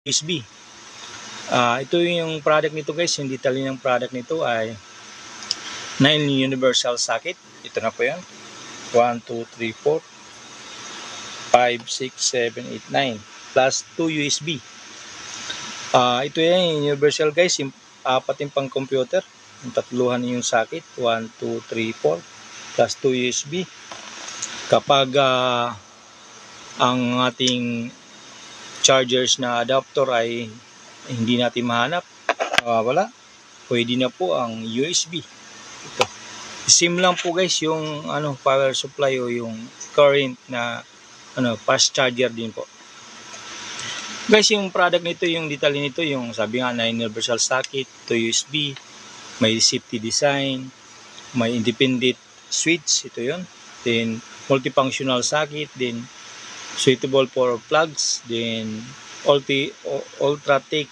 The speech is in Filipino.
USB. Ito yung product nito guys, yung detalye ng product nito ay 9 universal socket. Ito na po yan. 1, 2, 3, 4, 5, 6, 7, 8, 9 plus 2 USB. Ito yan yung universal guys, yung apat yung pang computer. Yung tatluhan yung socket, 1, 2, 3, 4 plus 2 USB. Kapag ang ating chargers na adapter ay hindi natin mahanap, wala, pwede na po ang USB. Ito. Same lang po guys yung power supply o yung current na fast charger din po. Guys, yung product nito, yung detalye nito, yung sabi nga 9 universal socket, 2 USB, may safety design, may independent switch, ito yun. Then multifunctional socket, then suitable for plugs, then ultra thick